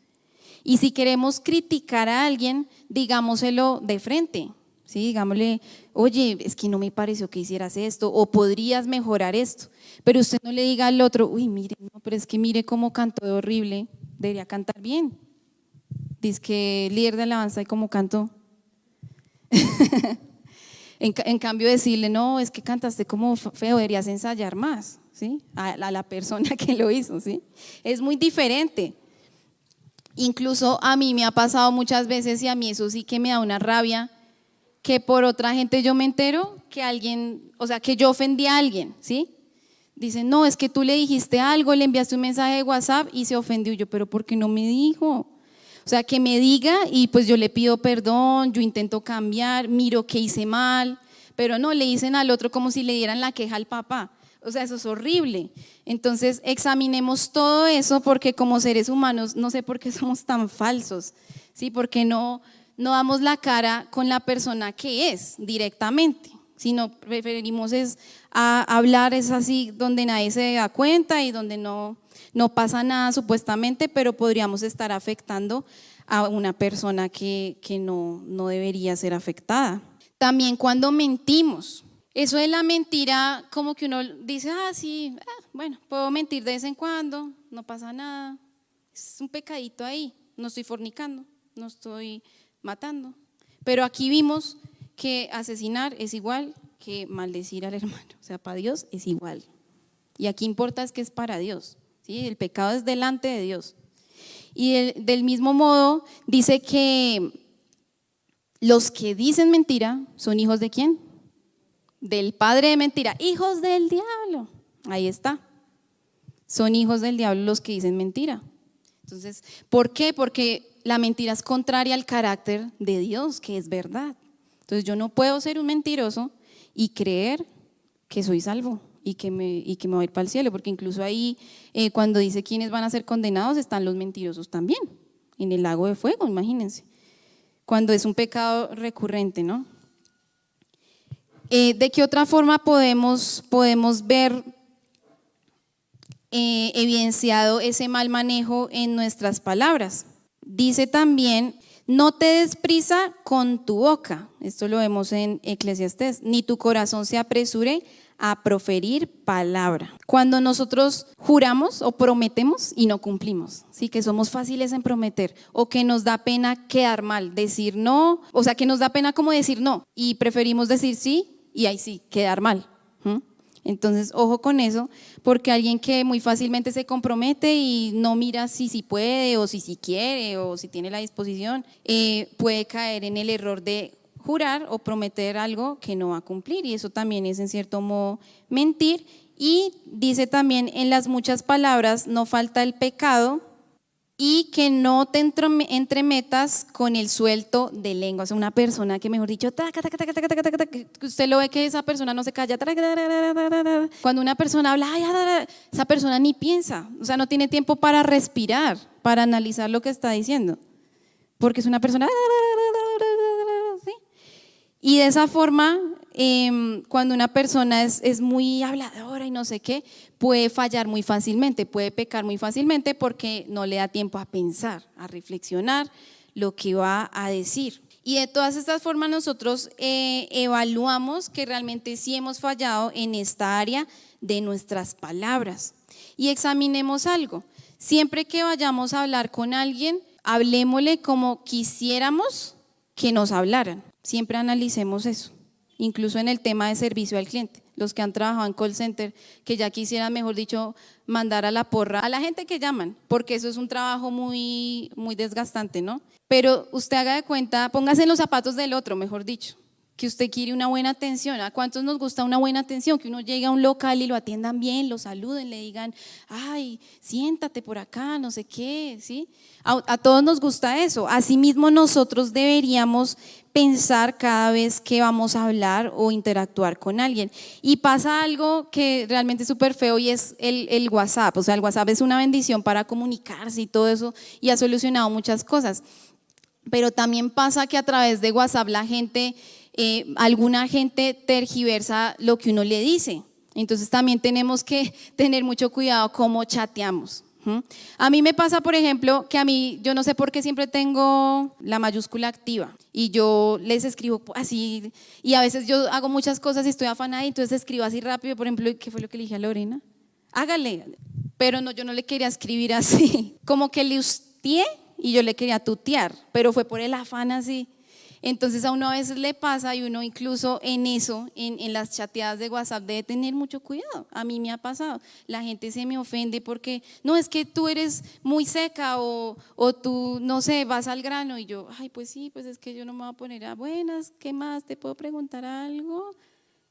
Y si queremos criticar a alguien, digámoselo de frente. Sí, digámosle, oye, es que no me pareció que hicieras esto, o podrías mejorar esto, pero usted no le diga al otro, uy, mire, no, pero es que mire cómo cantó de horrible, debería cantar bien. Dice que líder de alabanza y cómo cantó. en cambio decirle, no, es que cantaste como feo, deberías ensayar más, ¿sí? A la persona que lo hizo, ¿sí? Es muy diferente. Incluso a mí me ha pasado muchas veces y a mí eso sí que me da una rabia, que por otra gente yo me entero que alguien, o sea, que yo ofendí a alguien, ¿sí? Dicen, no, es que tú le dijiste algo, le enviaste un mensaje de WhatsApp y se ofendió. Yo, pero ¿por qué no me dijo? O sea, que me diga y pues yo le pido perdón, yo intento cambiar, miro que hice mal, pero no, le dicen al otro como si le dieran la queja al papá. O sea, eso es horrible. Entonces, examinemos todo eso porque como seres humanos, no sé por qué somos tan falsos, ¿sí? Porque no damos la cara con la persona que es directamente, sino preferimos es a hablar es así donde nadie se da cuenta y donde no pasa nada supuestamente, pero podríamos estar afectando a una persona que no debería ser afectada. También cuando mentimos, eso de la mentira, como que uno dice, sí, bueno, puedo mentir de vez en cuando, no pasa nada, es un pecadito ahí, no estoy fornicando, no estoy matando. Pero aquí vimos que asesinar es igual que maldecir al hermano, o sea, para Dios es igual. Y aquí importa es que es para Dios, ¿sí? El pecado es delante de Dios. Y del mismo modo dice que los que dicen mentira son hijos ¿de quién? Del padre de mentira, hijos del diablo. Ahí está. Son hijos del diablo los que dicen mentira. Entonces, ¿por qué? Porque la mentira es contraria al carácter de Dios, que es verdad. Entonces, yo no puedo ser un mentiroso y creer que soy salvo y que me voy a ir para el cielo, porque incluso ahí cuando dice quiénes van a ser condenados están los mentirosos también, en el lago de fuego, imagínense, cuando es un pecado recurrente, ¿no? ¿De qué otra forma podemos ver evidenciado ese mal manejo en nuestras palabras? Dice también, no te des prisa con tu boca, esto lo vemos en Eclesiastés, ni tu corazón se apresure a proferir palabra. Cuando nosotros juramos o prometemos y no cumplimos, sí, que somos fáciles en prometer o que nos da pena quedar mal, decir no, o sea, que nos da pena como decir no y preferimos decir sí y ahí sí, quedar mal. Entonces, ojo con eso, porque alguien que muy fácilmente se compromete y no mira si puede o si quiere o si tiene la disposición, puede caer en el error de jurar o prometer algo que no va a cumplir, y eso también es en cierto modo mentir. Y dice también, en las muchas palabras no falta el pecado, y que no te entremetas con el suelto de lengua. O sea, una persona que, mejor dicho, usted lo ve que esa persona no se calla. Cuando una persona habla, esa persona ni piensa, o sea, no tiene tiempo para respirar, para analizar lo que está diciendo, porque es una persona. ¿Sí? Y de esa forma, cuando una persona es muy habladora y no sé qué, puede fallar muy fácilmente, puede pecar muy fácilmente porque no le da tiempo a pensar, a reflexionar lo que va a decir. Y de todas estas formas nosotros evaluamos que realmente sí hemos fallado en esta área de nuestras palabras. Y examinemos algo, siempre que vayamos a hablar con alguien, hablemosle como quisiéramos que nos hablaran. Siempre analicemos eso, incluso en el tema de servicio al cliente. Los que han trabajado en call center, que ya quisieran, mejor dicho, mandar a la porra a la gente que llaman, porque eso es un trabajo muy, muy desgastante, ¿no? Pero usted haga de cuenta, póngase en los zapatos del otro, mejor dicho, que usted quiere una buena atención. ¿A cuántos nos gusta una buena atención? Que uno llegue a un local y lo atiendan bien, lo saluden, le digan, ay, siéntate por acá, no sé qué, ¿sí? A todos nos gusta eso. Asimismo, nosotros deberíamos pensar cada vez que vamos a hablar o interactuar con alguien. Y pasa algo que realmente es súper feo, y es el WhatsApp. O sea, el WhatsApp es una bendición para comunicarse y todo eso, y ha solucionado muchas cosas. Pero también pasa que a través de WhatsApp la gente, alguna gente tergiversa lo que uno le dice. Entonces también tenemos que tener mucho cuidado cómo chateamos. A mí me pasa, por ejemplo, que yo no sé por qué siempre tengo la mayúscula activa y yo les escribo así, y a veces yo hago muchas cosas y estoy afanada y entonces escribo así rápido. Por ejemplo, ¿qué fue lo que le dije a Lorena? Hágale, pero no, yo no le quería escribir así, como que le hostié y yo le quería tutear, pero fue por el afán así. Entonces a uno a veces le pasa y uno incluso en eso, en las chateadas de WhatsApp debe tener mucho cuidado. A mí me ha pasado, la gente se me ofende porque no, es que tú eres muy seca o tú, no sé, vas al grano y yo, ay, pues sí, pues es que yo no me voy a poner a buenas, ¿qué más? ¿Te puedo preguntar algo?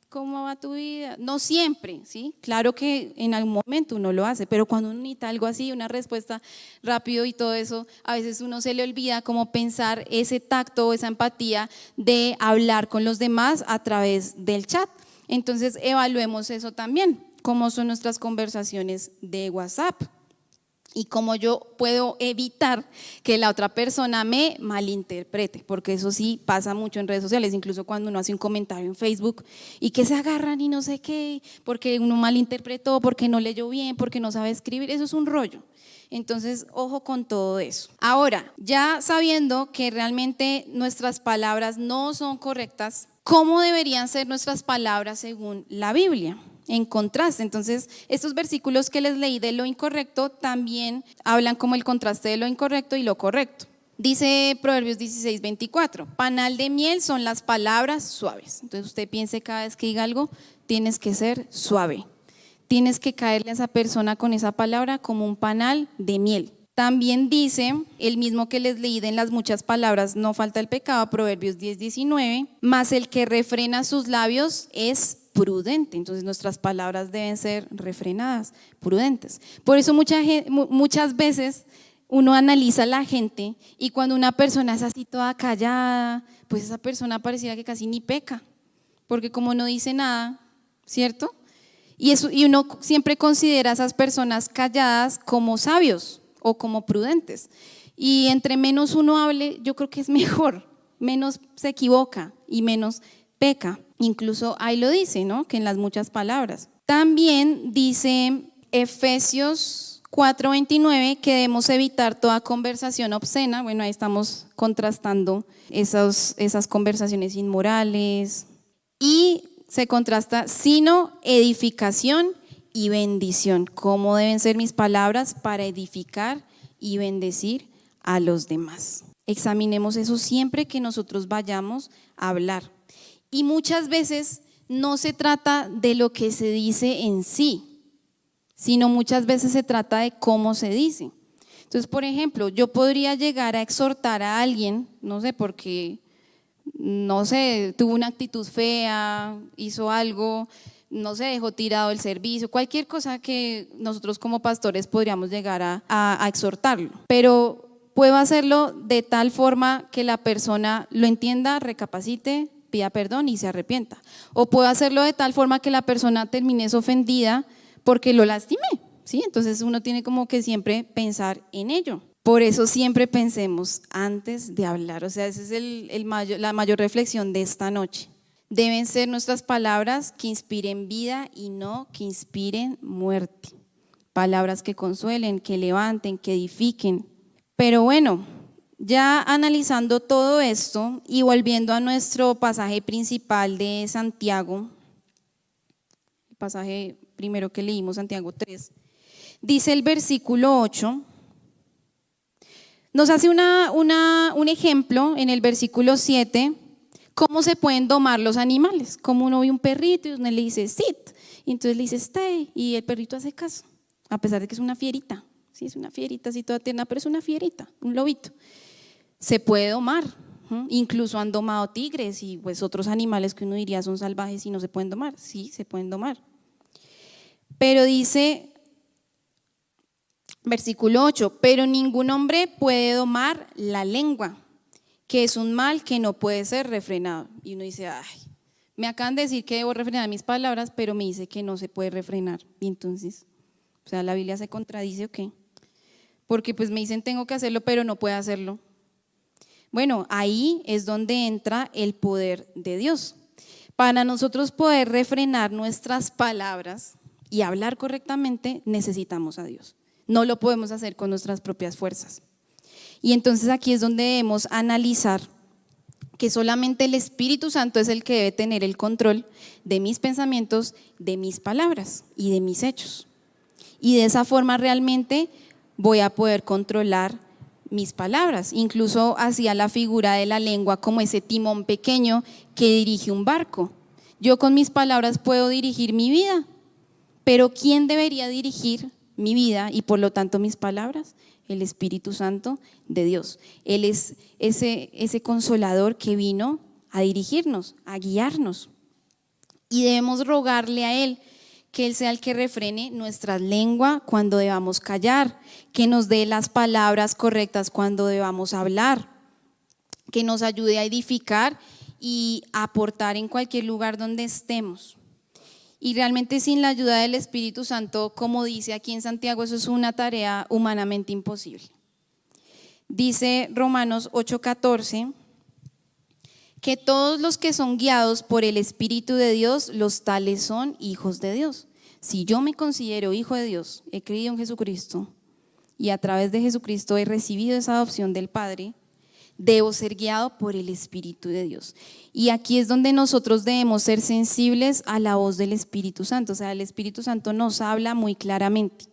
¿Cómo va tu vida? No siempre, ¿sí? Claro que en algún momento uno lo hace, pero cuando uno necesita algo así, una respuesta rápido y todo eso, a veces uno se le olvida cómo pensar ese tacto o esa empatía de hablar con los demás a través del chat. Entonces, evaluemos eso también, cómo son nuestras conversaciones de WhatsApp. Y cómo yo puedo evitar que la otra persona me malinterprete, porque eso sí pasa mucho en redes sociales, incluso cuando uno hace un comentario en Facebook y que se agarran y no sé qué, porque uno malinterpretó, porque no leyó bien, porque no sabe escribir, eso es un rollo. Entonces, ojo con todo eso. Ahora, ya sabiendo que realmente nuestras palabras no son correctas, ¿cómo deberían ser nuestras palabras según la Biblia? En contraste, entonces estos versículos que les leí de lo incorrecto también hablan como el contraste de lo incorrecto y lo correcto. Dice Proverbios 16:24, panal de miel son las palabras suaves. Entonces usted piense cada vez que diga algo, tienes que ser suave. Tienes que caerle a esa persona con esa palabra como un panal de miel. También dice, el mismo que les leí de en las muchas palabras, no falta el pecado, Proverbios 10:19, mas el que refrena sus labios es prudente. Entonces nuestras palabras deben ser refrenadas, prudentes. Por eso muchas veces uno analiza a la gente y cuando una persona es así toda callada, pues esa persona pareciera que casi ni peca, porque como no dice nada, ¿cierto? Y uno siempre considera a esas personas calladas como sabios o como prudentes. Y entre menos uno hable, yo creo que es mejor, menos se equivoca y menos peca. Incluso ahí lo dice, ¿no? Que en las muchas palabras. También dice Efesios 4:29 que debemos evitar toda conversación obscena. Bueno, ahí estamos contrastando esas conversaciones inmorales. Y se contrasta, sino edificación y bendición. ¿Cómo deben ser mis palabras para edificar y bendecir a los demás? Examinemos eso siempre que nosotros vayamos a hablar. Y muchas veces no se trata de lo que se dice en sí, sino muchas veces se trata de cómo se dice. Entonces, por ejemplo, yo podría llegar a exhortar a alguien, no sé, porque, no sé, tuvo una actitud fea, hizo algo, no sé, dejó tirado el servicio, cualquier cosa que nosotros como pastores podríamos llegar a exhortarlo. Pero puedo hacerlo de tal forma que la persona lo entienda, recapacite, pida perdón y se arrepienta. O puedo hacerlo de tal forma que la persona termine ofendida porque lo lastimé, ¿sí? Entonces uno tiene como que siempre pensar en ello. Por eso siempre pensemos antes de hablar. O sea, esa es la mayor reflexión de esta noche. Deben ser nuestras palabras que inspiren vida y no que inspiren muerte. Palabras que consuelen, que levanten, que edifiquen. Pero bueno, ya analizando todo esto y volviendo a nuestro pasaje principal de Santiago, el pasaje primero que leímos, Santiago 3, dice el versículo 8, nos hace un ejemplo en el versículo 7, cómo se pueden domar los animales. Como uno ve un perrito y uno le dice sit, y entonces le dice stay, y el perrito hace caso, a pesar de que es una fierita. Sí, es una fierita así toda tierna, pero es una fierita, un lobito. Se puede domar, incluso han domado tigres y pues otros animales que uno diría son salvajes y no se pueden domar. Sí, se pueden domar. Pero dice, versículo 8, pero ningún hombre puede domar la lengua, que es un mal que no puede ser refrenado. Y uno dice, ay, me acaban de decir que debo refrenar mis palabras, pero me dice que no se puede refrenar. Y entonces, o sea, ¿la Biblia se contradice o qué? Porque pues me dicen tengo que hacerlo, pero no puedo hacerlo. Bueno, ahí es donde entra el poder de Dios. Para nosotros poder refrenar nuestras palabras y hablar correctamente, necesitamos a Dios. No lo podemos hacer con nuestras propias fuerzas. Y entonces aquí es donde debemos analizar que solamente el Espíritu Santo es el que debe tener el control de mis pensamientos, de mis palabras y de mis hechos. Y de esa forma realmente voy a poder controlar mis palabras. Incluso hacía la figura de la lengua como ese timón pequeño que dirige un barco. Yo con mis palabras puedo dirigir mi vida, pero ¿quién debería dirigir mi vida y por lo tanto mis palabras? El Espíritu Santo de Dios. Él es ese consolador que vino a dirigirnos, a guiarnos. Y debemos rogarle a Él que Él sea el que refrene nuestra lengua cuando debamos callar, que nos dé las palabras correctas cuando debamos hablar, que nos ayude a edificar y a aportar en cualquier lugar donde estemos. Y realmente sin la ayuda del Espíritu Santo, como dice aquí en Santiago, eso es una tarea humanamente imposible. Dice Romanos 8:14, que todos los que son guiados por el Espíritu de Dios, los tales son hijos de Dios. Si yo me considero hijo de Dios, he creído en Jesucristo y a través de Jesucristo he recibido esa adopción del Padre, debo ser guiado por el Espíritu de Dios. Y aquí es donde nosotros debemos ser sensibles a la voz del Espíritu Santo. O sea, el Espíritu Santo nos habla muy claramente.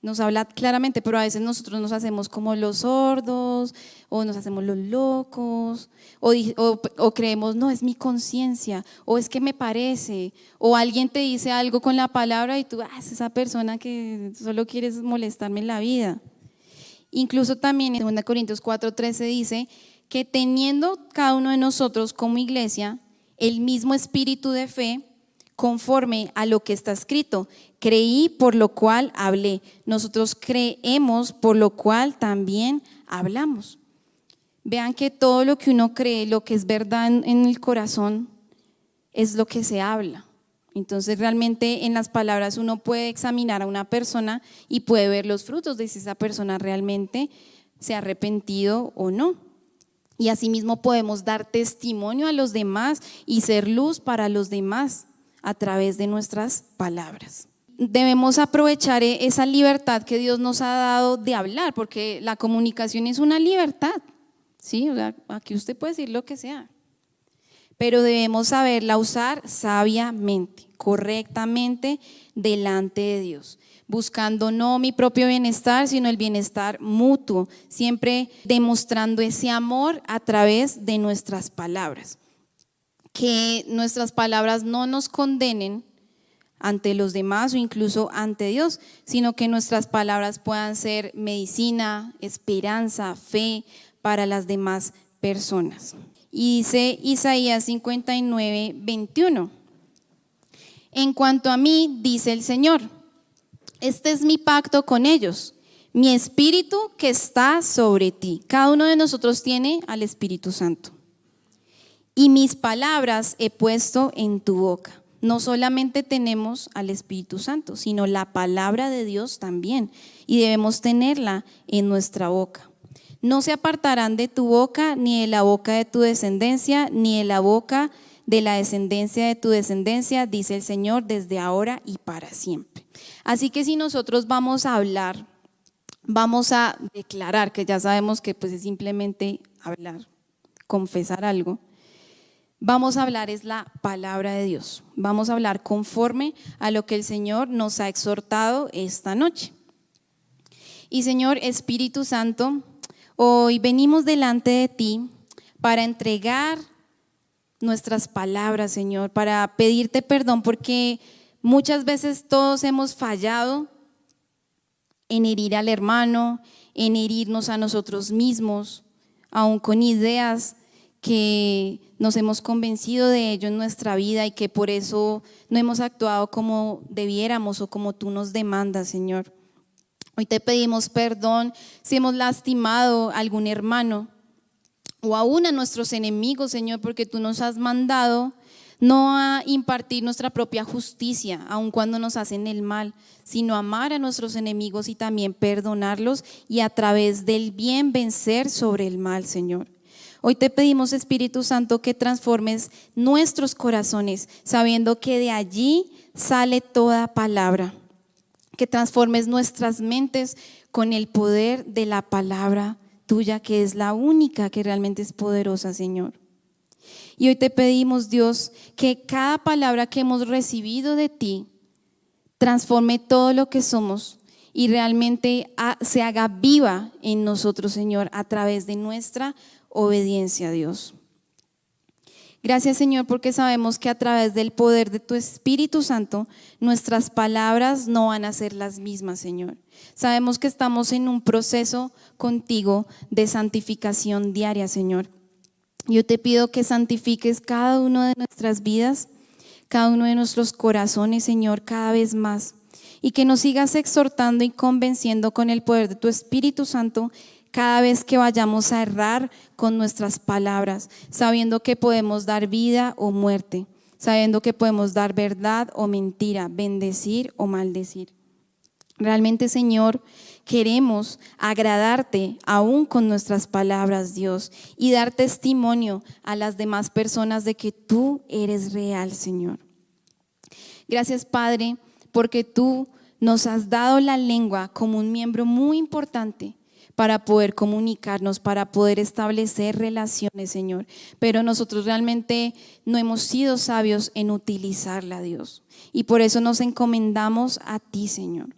Nos habla claramente, pero a veces nosotros nos hacemos como los sordos o nos hacemos los locos o creemos, no, es mi conciencia o es que me parece, o alguien te dice algo con la palabra y tú, es esa persona que solo quieres molestarme en la vida. Incluso también en 2 Corintios 4:13 dice que teniendo cada uno de nosotros como iglesia el mismo espíritu de fe, conforme a lo que está escrito, creí por lo cual hablé. Nosotros creemos por lo cual también hablamos. Vean que todo lo que uno cree, lo que es verdad en el corazón, es lo que se habla. Entonces realmente en las palabras uno puede examinar a una persona y puede ver los frutos de si esa persona realmente se ha arrepentido o no. Y asimismo podemos dar testimonio a los demás y ser luz para los demás a través de nuestras palabras. Debemos aprovechar esa libertad que Dios nos ha dado de hablar, porque la comunicación es una libertad, ¿sí? O sea, aquí usted puede decir lo que sea, pero debemos saberla usar sabiamente, correctamente delante de Dios, buscando no mi propio bienestar, sino el bienestar mutuo, siempre demostrando ese amor a través de nuestras palabras. Que nuestras palabras no nos condenen ante los demás o incluso ante Dios, sino que nuestras palabras puedan ser medicina, esperanza, fe para las demás personas. Y dice Isaías 59:21, en cuanto a mí, dice el Señor, este es mi pacto con ellos, mi espíritu que está sobre ti. Cada uno de nosotros tiene al Espíritu Santo. Y mis palabras he puesto en tu boca. No solamente tenemos al Espíritu Santo, sino la palabra de Dios también. Y debemos tenerla en nuestra boca. No se apartarán de tu boca, ni de la boca de tu descendencia, ni de la boca de la descendencia de tu descendencia, dice el Señor, desde ahora y para siempre. Así que si nosotros vamos a hablar, vamos a declarar, que ya sabemos que pues es simplemente hablar, confesar algo. Vamos a hablar es la palabra de Dios. Vamos a hablar conforme a lo que el Señor nos ha exhortado esta noche. Y Señor Espíritu Santo, hoy venimos delante de ti para entregar nuestras palabras, Señor, para pedirte perdón porque muchas veces todos hemos fallado en herir al hermano, en herirnos a nosotros mismos, aún con ideas que nos hemos convencido de ello en nuestra vida y que por eso no hemos actuado como debiéramos o como tú nos demandas, Señor. Hoy te pedimos perdón si hemos lastimado a algún hermano o aún a nuestros enemigos, Señor, porque tú nos has mandado no a impartir nuestra propia justicia, aun cuando nos hacen el mal, sino amar a nuestros enemigos y también perdonarlos y a través del bien vencer sobre el mal, Señor. Hoy te pedimos, Espíritu Santo, que transformes nuestros corazones, sabiendo que de allí sale toda palabra, que transformes nuestras mentes con el poder de la palabra tuya, que es la única que realmente es poderosa, Señor. Y hoy te pedimos, Dios, que cada palabra que hemos recibido de ti transforme todo lo que somos y realmente se haga viva en nosotros, Señor, a través de nuestra obediencia a Dios. Gracias, Señor, porque sabemos que a través del poder de tu Espíritu Santo, nuestras palabras no van a ser las mismas, Señor. Sabemos que estamos en un proceso contigo de santificación diaria, Señor. Yo te pido que santifiques cada una de nuestras vidas, cada uno de nuestros corazones, Señor, cada vez más. Y que nos sigas exhortando y convenciendo con el poder de tu Espíritu Santo cada vez que vayamos a errar con nuestras palabras, sabiendo que podemos dar vida o muerte, sabiendo que podemos dar verdad o mentira, bendecir o maldecir. Realmente, Señor, queremos agradarte aún con nuestras palabras, Dios, y dar testimonio a las demás personas de que tú eres real, Señor. Gracias, Padre, porque tú nos has dado la lengua como un miembro muy importante para poder comunicarnos, para poder establecer relaciones, Señor. Pero nosotros realmente no hemos sido sabios en utilizarla, Dios. Y por eso nos encomendamos a ti, Señor.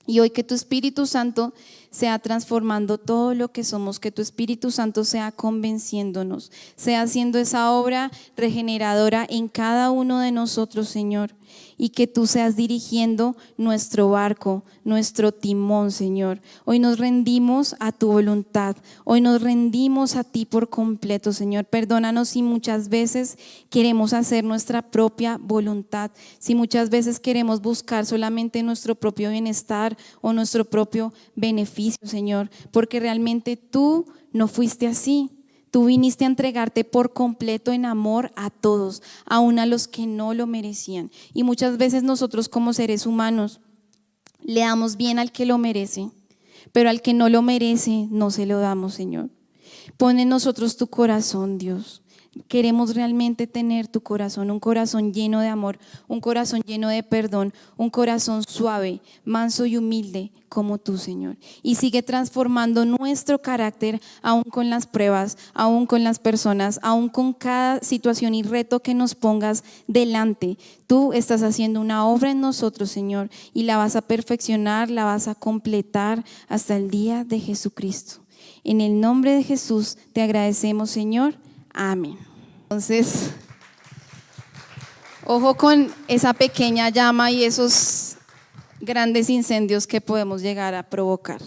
Y hoy que tu Espíritu Santo sea transformando todo lo que somos, que tu Espíritu Santo sea convenciéndonos, sea haciendo esa obra regeneradora en cada uno de nosotros, Señor. Y que tú seas dirigiendo nuestro barco, nuestro timón, Señor. Hoy nos rendimos a tu voluntad, hoy nos rendimos a ti por completo, Señor. Perdónanos si muchas veces queremos hacer nuestra propia voluntad, si muchas veces queremos buscar solamente nuestro propio bienestar o nuestro propio beneficio, Señor, porque realmente tú no fuiste así. Tú viniste a entregarte por completo en amor a todos, aun a los que no lo merecían. Y muchas veces nosotros como seres humanos le damos bien al que lo merece, pero al que no lo merece no se lo damos, Señor. Pon en nosotros tu corazón, Dios. Queremos realmente tener tu corazón, un corazón lleno de amor, un corazón lleno de perdón, un corazón suave, manso y humilde como tú, Señor. Y sigue transformando nuestro carácter aún con las pruebas, aún con las personas, aún con cada situación y reto que nos pongas delante. Tú estás haciendo una obra en nosotros, Señor, y la vas a perfeccionar, la vas a completar hasta el día de Jesucristo. En el nombre de Jesús te agradecemos, Señor. Amén. Entonces, ojo con esa pequeña llama y esos grandes incendios que podemos llegar a provocar.